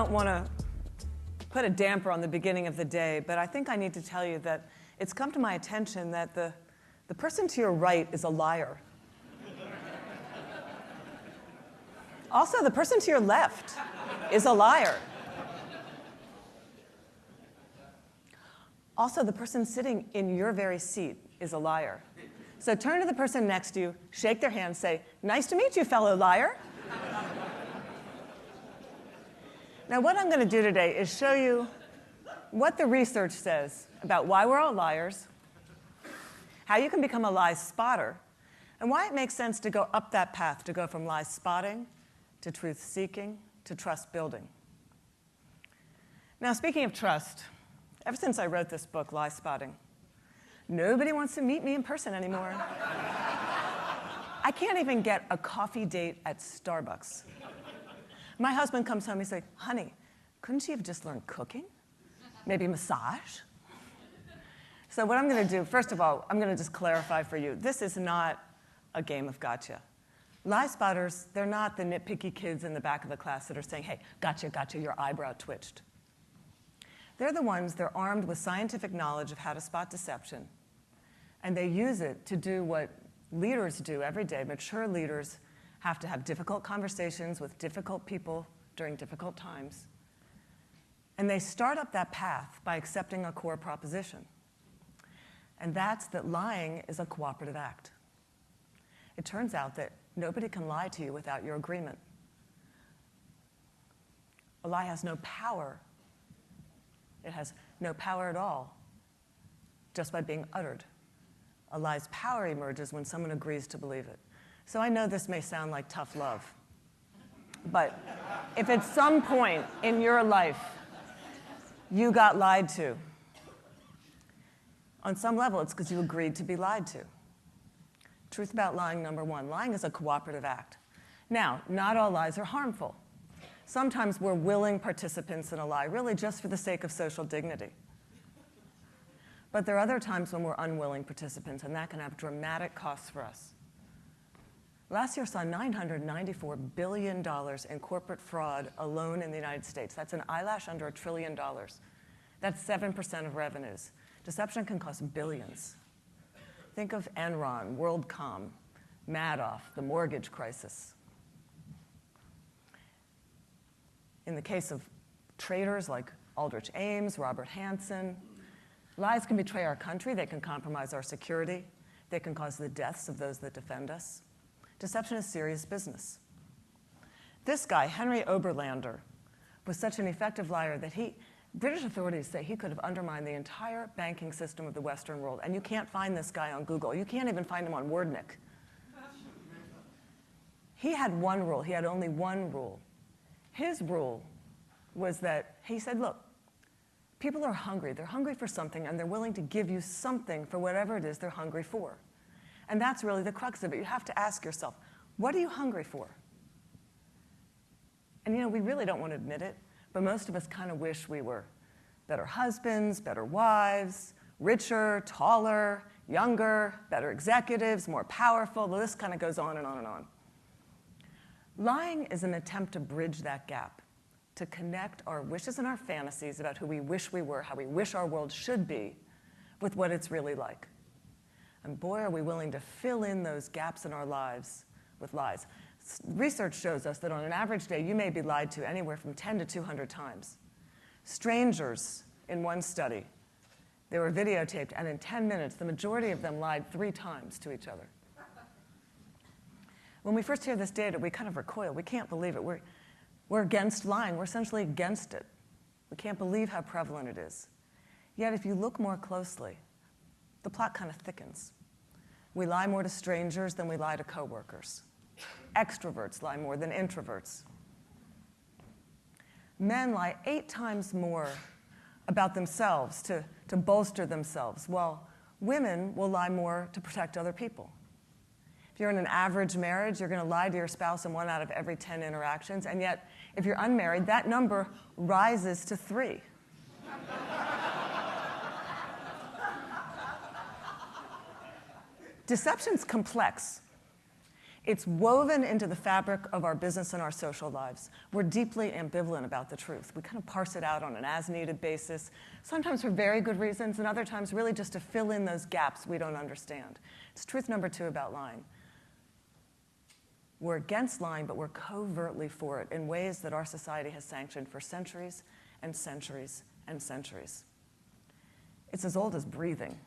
don't want to put a damper on the beginning of the day, but I think I need to tell you that it's come to my attention that the person to your right is a liar. Also, the person to your left is a liar. Also, the person sitting in your very seat is a liar. So turn to the person next to you, shake their hand, say, "Nice to meet you, fellow liar." Now, what I'm going to do today is show you what the research says about why we're all liars, how you can become a lie spotter, and why it makes sense to go up that path, to go from lie spotting to truth seeking to trust building. Now, speaking of trust, ever since I wrote this book, Liespotting, nobody wants to meet me in person anymore. I can't even get a coffee date at Starbucks. My husband comes home, he's like, "Honey, couldn't you have just learned cooking? Maybe massage?" So what I'm going to do, first of all, I'm going to just clarify for you, this is not a game of gotcha. Lie spotters, they're not the nitpicky kids in the back of the class that are saying, "Hey, gotcha, gotcha, your eyebrow twitched." They're the ones, they're armed with scientific knowledge of how to spot deception, and they use it to do what leaders do every day. Mature leaders have to have difficult conversations with difficult people during difficult times. And they start up that path by accepting a core proposition. And that's that lying is a cooperative act. It turns out that nobody can lie to you without your agreement. A lie has no power. It has no power at all, just by being uttered. A lie's power emerges when someone agrees to believe it. So I know this may sound like tough love, but if at some point in your life you got lied to, on some level it's because you agreed to be lied to. Truth about lying, number one, lying is a cooperative act. Now, not all lies are harmful. Sometimes we're willing participants in a lie, really just for the sake of social dignity. But there are other times when we're unwilling participants, and that can have dramatic costs for us. Last year saw $994 billion in corporate fraud alone in the United States. That's an eyelash under $1 trillion. That's 7% of revenues. Deception can cost billions. Think of Enron, WorldCom, Madoff, the mortgage crisis. In the case of traitors like Aldrich Ames, Robert Hansen, lies can betray our country. They can compromise our security. They can cause the deaths of those that defend us. Deception is serious business. This guy, Henry Oberlander, was such an effective liar that British authorities say he could have undermined the entire banking system of the Western world. And you can't find this guy on Google. You can't even find him on Wordnik. He had one rule. He had only one rule. His rule was that he said, look, people are hungry. They're hungry for something, and they're willing to give you something for whatever it is they're hungry for. And that's really the crux of it. You have to ask yourself, what are you hungry for? And we really don't want to admit it, but most of us kind of wish we were better husbands, better wives, richer, taller, younger, better executives, more powerful. The list kind of goes on and on and on. Lying is an attempt to bridge that gap, to connect our wishes and our fantasies about who we wish we were, how we wish our world should be, with what it's really like. And boy, are we willing to fill in those gaps in our lives with lies. Research shows us that on an average day, you may be lied to anywhere from 10 to 200 times. Strangers, in one study, they were videotaped, and in 10 minutes, the majority of them lied 3 times to each other. When we first hear this data, we kind of recoil. We can't believe it. We're against lying. We're essentially against it. We can't believe how prevalent it is. Yet, if you look more closely, the plot kind of thickens. We lie more to strangers than we lie to coworkers. Extroverts lie more than introverts. Men lie 8 times more about themselves to bolster themselves, while women will lie more to protect other people. If you're in an average marriage, you're going to lie to your spouse in 1 out of every 10 interactions, and yet, if you're unmarried, that number rises to 3. Deception's complex. It's woven into the fabric of our business and our social lives. We're deeply ambivalent about the truth. We kind of parse it out on an as-needed basis, sometimes for very good reasons, and other times really just to fill in those gaps we don't understand. It's truth number 2 about lying. We're against lying, but we're covertly for it in ways that our society has sanctioned for centuries and centuries and centuries. It's as old as breathing.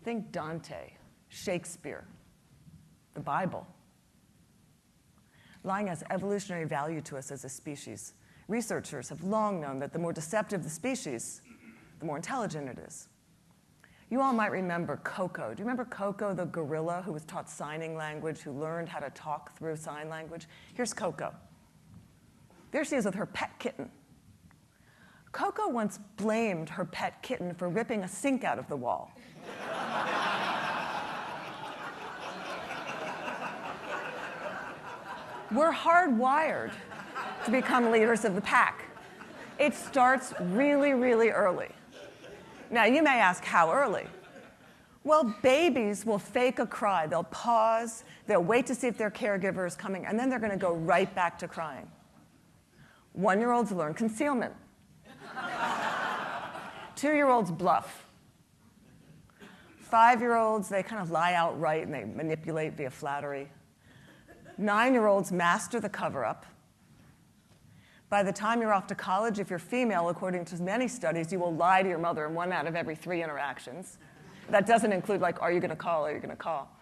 Think Dante, Shakespeare, the Bible. Lying has evolutionary value to us as a species. Researchers have long known that the more deceptive the species, the more intelligent it is. You all might remember Coco. Do you remember Coco, the gorilla who was taught signing language, who learned how to talk through sign language? Here's Coco. There she is with her pet kitten. Coco once blamed her pet kitten for ripping a sink out of the wall. We're hardwired to become leaders of the pack. It starts really, really early. Now, you may ask, how early? Well, babies will fake a cry. They'll pause, they'll wait to see if their caregiver is coming, and then they're going to go right back to crying. 1-year-olds learn concealment. 2-year-olds bluff. 5-year-olds, they kind of lie outright and they manipulate via flattery. 9-year-olds master the cover-up. By the time you're off to college, if you're female, according to many studies, you will lie to your mother in 1 out of every 3 interactions. That doesn't include, like, are you going to call, are you going to call?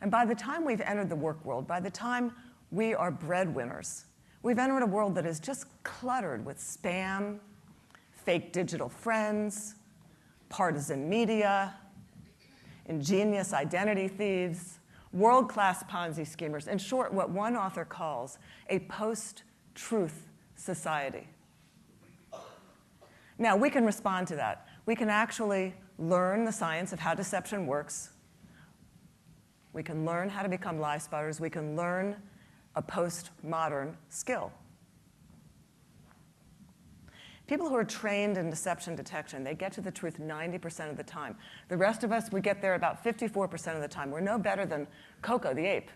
And by the time we've entered the work world, by the time we are breadwinners, we've entered a world that is just cluttered with spam, fake digital friends, partisan media, ingenious identity thieves, world-class Ponzi schemers. In short, what one author calls a post-truth society. Now, we can respond to that. We can actually learn the science of how deception works. We can learn how to become lie spotters. We can learn a postmodern skill. People who are trained in deception detection, they get to the truth 90% of the time. The rest of us, we get there about 54% of the time. We're no better than Coco the ape.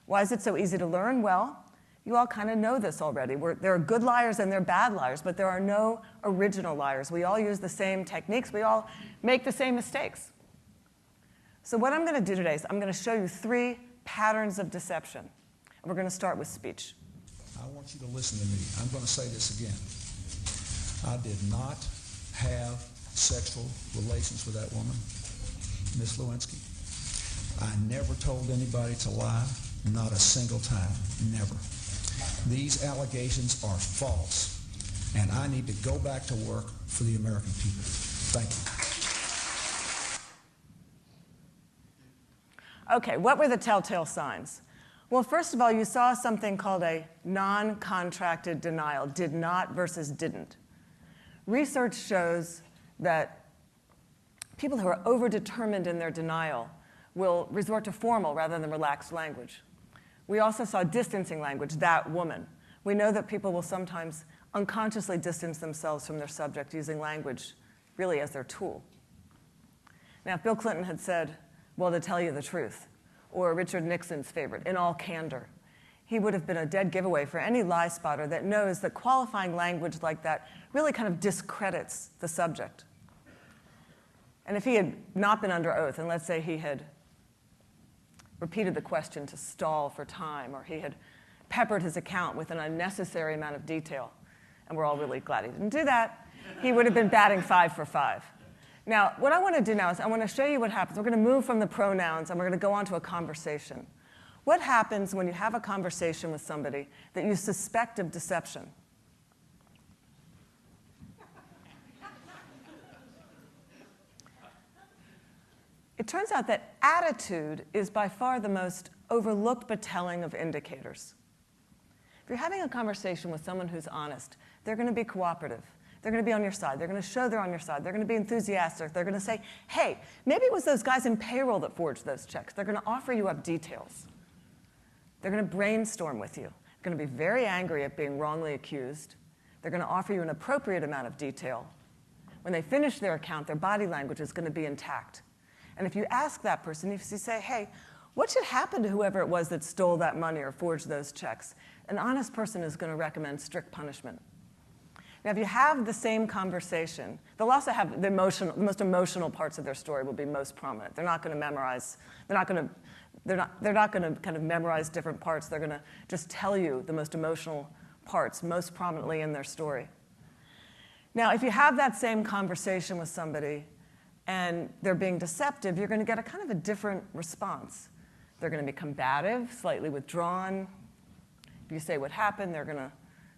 Why is it so easy to learn? Well, you all kind of know this already. There are good liars and there are bad liars, but there are no original liars. We all use the same techniques. We all make the same mistakes. So what I'm going to do today is I'm going to show you 3 patterns of deception. And we're going to start with speech. I want you to listen to me. I'm going to say this again. I did not have sexual relations with that woman, Miss Lewinsky. I never told anybody to lie, not a single time, never. These allegations are false, and I need to go back to work for the American people. Thank you. Okay, what were the telltale signs? Well, first of all, you saw something called a non-contracted denial, did not versus didn't. Research shows that people who are overdetermined in their denial will resort to formal rather than relaxed language. We also saw distancing language, that woman. We know that people will sometimes unconsciously distance themselves from their subject using language really as their tool. Now, if Bill Clinton had said, well, to tell you the truth, or Richard Nixon's favorite, in all candor, he would have been a dead giveaway for any lie spotter that knows that qualifying language like that really kind of discredits the subject. And if he had not been under oath, and let's say he had repeated the question to stall for time, or he had peppered his account with an unnecessary amount of detail, and we're all really glad he didn't do that, he would have been batting 5 for 5. Now, what I want to do now is I want to show you what happens. We're going to move from the pronouns, and we're going to go on to a conversation. What happens when you have a conversation with somebody that you suspect of deception? It turns out that attitude is by far the most overlooked but telling of indicators. If you're having a conversation with someone who's honest, they're going to be cooperative. They're going to be on your side. They're going to show they're on your side. They're going to be enthusiastic. They're going to say, hey, maybe it was those guys in payroll that forged those checks. They're going to offer you up details. They're going to brainstorm with you. They're going to be very angry at being wrongly accused. They're going to offer you an appropriate amount of detail. When they finish their account, their body language is going to be intact. And if you ask that person, if you say, hey, what should happen to whoever it was that stole that money or forged those checks? An honest person is going to recommend strict punishment. Now, if you have the same conversation, they'll also have the most emotional parts of their story will be most prominent. They're not going to memorize. They're not going to kind of memorize different parts. They're going to just tell you the most emotional parts, most prominently in their story. Now, if you have that same conversation with somebody and they're being deceptive, you're going to get a kind of a different response. They're going to be combative, slightly withdrawn. If you say what happened, they're going to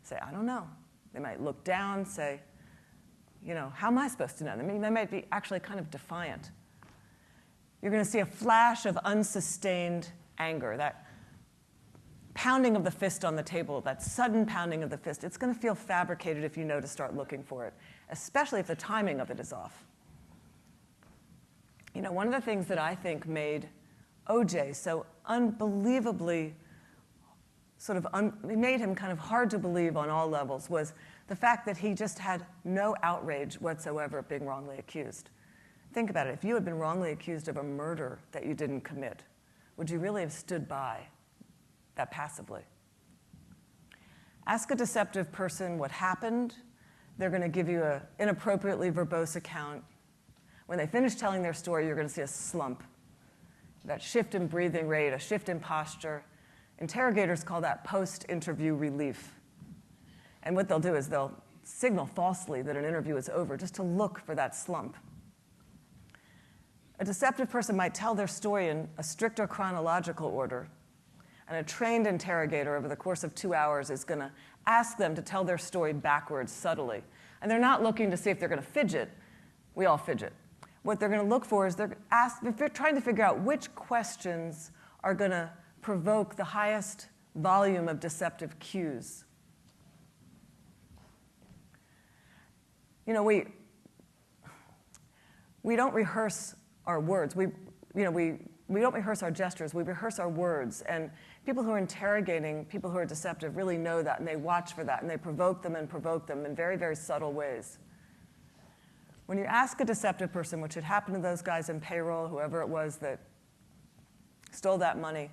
say, I don't know. They might look down, say, you know, how am I supposed to know? I mean, they might be actually kind of defiant. You're going to see a flash of unsustained anger, that pounding of the fist on the table, that sudden pounding of the fist. It's going to feel fabricated if you know to start looking for it, especially if the timing of it is off. You know, one of the things that I think made O.J. so unbelievably it made him kind of hard to believe on all levels was the fact that he just had no outrage whatsoever of being wrongly accused. Think about it. If you had been wrongly accused of a murder that you didn't commit, would you really have stood by that passively? Ask a deceptive person what happened. They're going to give you an inappropriately verbose account. When they finish telling their story, you're going to see a slump, that shift in breathing rate, a shift in posture. Interrogators call that post-interview relief. And what they'll do is they'll signal falsely that an interview is over just to look for that slump. A deceptive person might tell their story in a stricter chronological order, and a trained interrogator over the course of 2 hours is going to ask them to tell their story backwards subtly. And they're not looking to see if they're going to fidget. We all fidget. What they're going to look for is if they're trying to figure out which questions are going to provoke the highest volume of deceptive cues. You know, we don't rehearse our words. We don't rehearse our gestures. We rehearse our words. And people who are interrogating people who are deceptive really know that, and they watch for that, and they provoke them in very, very subtle ways. When you ask a deceptive person, which had happened to those guys in payroll, whoever it was that stole that money,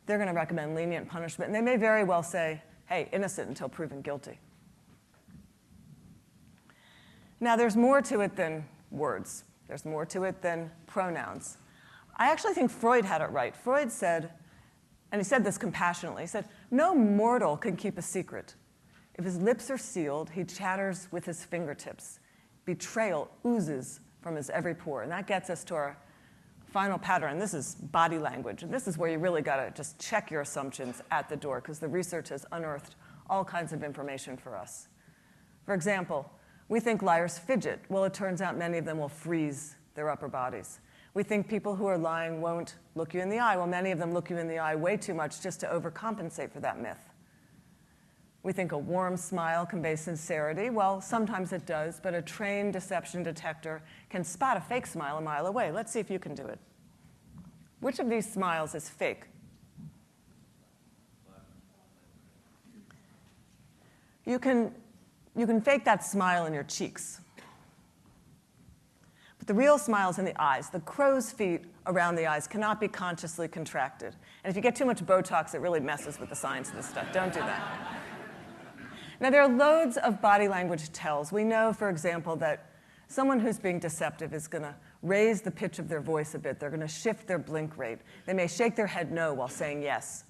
they're going to recommend lenient punishment. And they may very well say, hey, innocent until proven guilty. Now, there's more to it than words. There's more to it than pronouns. I actually think Freud had it right. Freud said, and he said this compassionately, he said, no mortal can keep a secret. If his lips are sealed, he chatters with his fingertips. Betrayal oozes from his every pore. And that gets us to our final pattern. This is body language. And this is where you really got to just check your assumptions at the door, because the research has unearthed all kinds of information for us. For example, we think liars fidget. Well, it turns out many of them will freeze their upper bodies. We think people who are lying won't look you in the eye. Well, many of them look you in the eye way too much just to overcompensate for that myth. We think a warm smile conveys sincerity. Well, sometimes it does, but a trained deception detector can spot a fake smile a mile away. Let's see if you can do it. Which of these smiles is fake? You can fake that smile in your cheeks. But the real smile's in the eyes. The crow's feet around the eyes cannot be consciously contracted. And if you get too much Botox, it really messes with the science of this stuff. Don't do that. Now, there are loads of body language tells. We know, for example, that someone who's being deceptive is going to raise the pitch of their voice a bit. They're going to shift their blink rate. They may shake their head no while saying yes.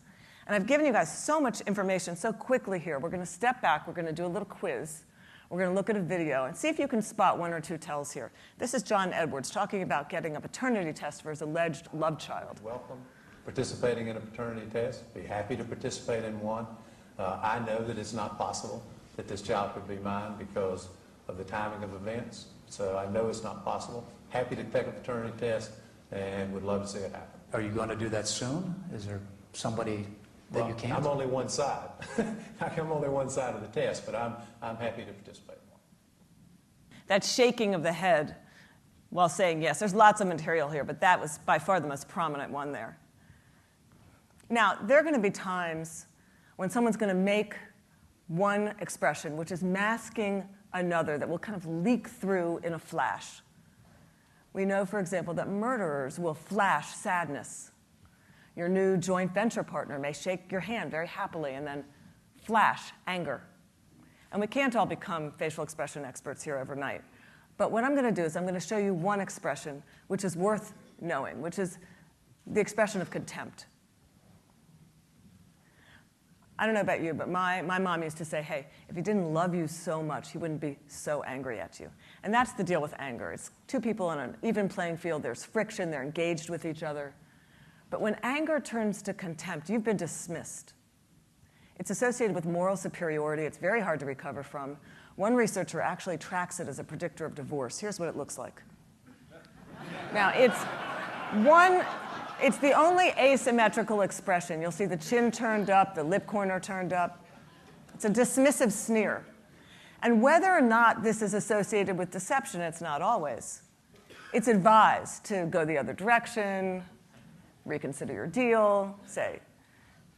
And I've given you guys so much information so quickly here. We're going to step back. We're going to do a little quiz. We're going to look at a video and see if you can spot one or two tells here. This is John Edwards talking about getting a paternity test for his alleged love child. Welcome. Participating in a paternity test. Be happy to participate in one. I know that it's not possible that this child could be mine because of the timing of events. So I know it's not possible. Happy to take a paternity test and would love to see it happen. Are you going to do that soon? Is there somebody that you can't? I'm only one side. I'm only one side of the test, but I'm happy to participate in one. That shaking of the head while saying yes. There's lots of material here, but that was by far the most prominent one there. Now, there are going to be times when someone's going to make one expression, which is masking another that will kind of leak through in a flash. We know, for example, that murderers will flash sadness. Your new joint venture partner may shake your hand very happily and then flash anger. And we can't all become facial expression experts here overnight. But what I'm going to do is I'm going to show you one expression which is worth knowing, which is the expression of contempt. I don't know about you, but my mom used to say, hey, if he didn't love you so much, he wouldn't be so angry at you. And that's the deal with anger. It's two people on an even playing field. There's friction. They're engaged with each other. But when anger turns to contempt, you've been dismissed. It's associated with moral superiority. It's very hard to recover from. One researcher actually tracks it as a predictor of divorce. Here's what it looks like. Now, it's the only asymmetrical expression. You'll see the chin turned up, the lip corner turned up. It's a dismissive sneer. And whether or not this is associated with deception, it's not always. It's advised to go the other direction, reconsider your deal, say,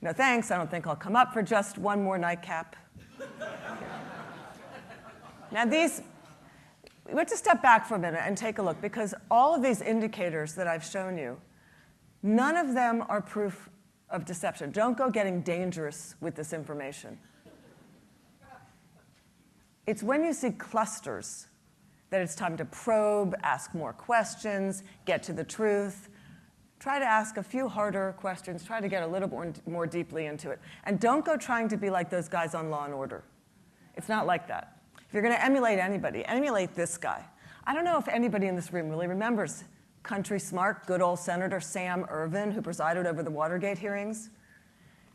no thanks, I don't think I'll come up for just one more nightcap. Now we have to step back for a minute and take a look, because all of these indicators that I've shown you, none of them are proof of deception. Don't go getting dangerous with this information. It's when you see clusters that it's time to probe, ask more questions, get to the truth. Try to ask a few harder questions. Try to get a little more deeply into it. And don't go trying to be like those guys on Law & Order. It's not like that. If you're going to emulate anybody, emulate this guy. I don't know if anybody in this room really remembers country smart, good old Senator Sam Ervin, who presided over the Watergate hearings.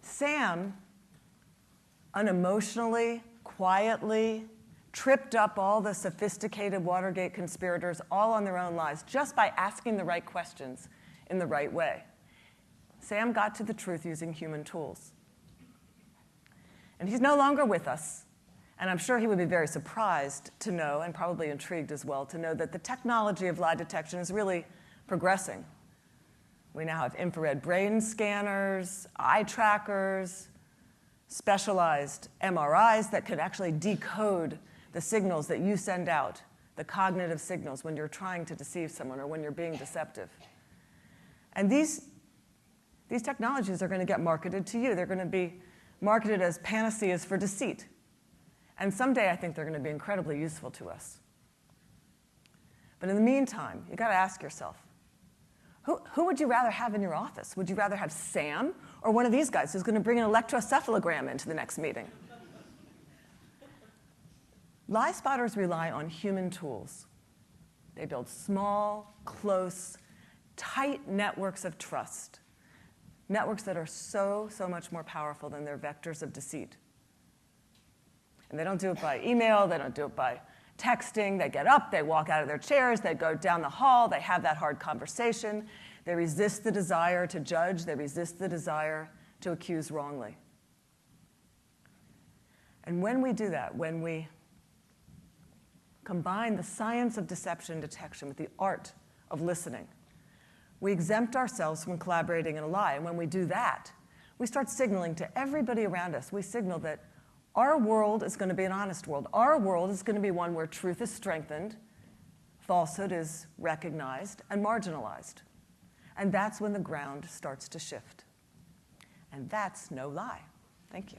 Sam unemotionally, quietly, tripped up all the sophisticated Watergate conspirators all on their own lives just by asking the right questions in the right way. Sam got to the truth using human tools. And he's no longer with us. And I'm sure he would be very surprised to know, and probably intrigued as well, to know that the technology of lie detection is really progressing. We now have infrared brain scanners, eye trackers, specialized MRIs that can actually decode the signals that you send out, the cognitive signals when you're trying to deceive someone or when you're being deceptive. And these technologies are going to get marketed to you. They're going to be marketed as panaceas for deceit. And someday I think they're going to be incredibly useful to us. But in the meantime, you've got to ask yourself, who would you rather have in your office? Would you rather have Sam or one of these guys who's going to bring an electroencephalogram into the next meeting? Lie spotters rely on human tools. They build small, close, tight networks of trust, networks that are so much more powerful than their vectors of deceit. And they don't do it by email, they don't do it by texting. They get up, they walk out of their chairs, they go down the hall, they have that hard conversation. They resist the desire to judge, they resist the desire to accuse wrongly. And when we do that, when we combine the science of deception detection with the art of listening, we exempt ourselves from collaborating in a lie. And when we do that, we start signaling to everybody around us. We signal that our world is going to be an honest world. Our world is going to be one where truth is strengthened, falsehood is recognized and marginalized. And that's when the ground starts to shift. And that's no lie. Thank you.